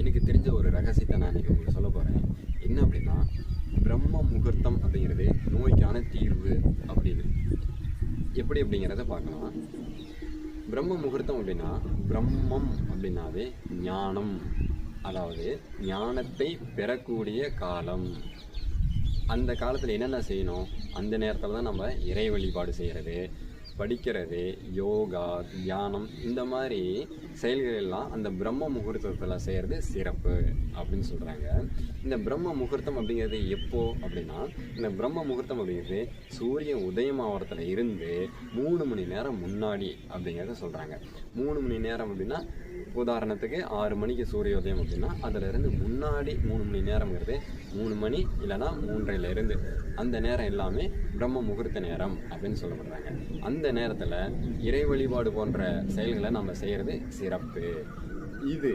எனக்கு தெரிஞ்ச ஒரு ரகசியத்தை நான் இன்றைக்கி உங்களுக்கு சொல்ல போகிறேன். என்ன அப்படின்னா, பிரம்ம முகூர்த்தம் அப்படிங்கிறது நோய்க்கான தீர்வு அப்படின்னு. எப்படி அப்படிங்கிறத பார்க்கலாம். பிரம்ம முகூர்த்தம் அப்படின்னா, பிரம்மம் அப்படின்னாவே ஞானம், அதாவது ஞானத்தை பெறக்கூடிய காலம். அந்த காலத்தில் என்னென்ன செய்யணும்? அந்த நேரத்தில் தான் நம்ம இறை வழிபாடு செய்கிறது, படிக்கிறது, யோகா, தியானம், இந்த மாதிரி செயல்கள் எல்லாம் அந்த பிரம்ம முகூர்த்தத்தில் செய்கிறது சிறப்பு அப்படின்னு சொல்கிறாங்க. இந்த பிரம்ம முகூர்த்தம் அப்படிங்கிறது எப்போ அப்படின்னா, இந்த பிரம்ம முகூர்த்தம் அப்படிங்கிறது சூரிய உதயமாவரத்தில் இருந்து 3 மணி நேரம் முன்னாடி அப்படிங்கிறத சொல்கிறாங்க. 3 மணி நேரம் அப்படின்னா, உதாரணத்துக்கு 6 மணிக்கு சூரிய உதயம் அப்படின்னா, அதிலிருந்து முன்னாடி 3 மணி நேரங்கிறது 3 மணி இல்லைனா 3:30 அந்த நேரம் எல்லாமே பிரம்ம முகூர்த்த நேரம் அப்படின்னு சொல்லப்படுறாங்க. அந்த நேரத்தில் இறை வழிபாடு போன்ற செயல்களை நம்ம செய்கிறது சிறப்பு. இது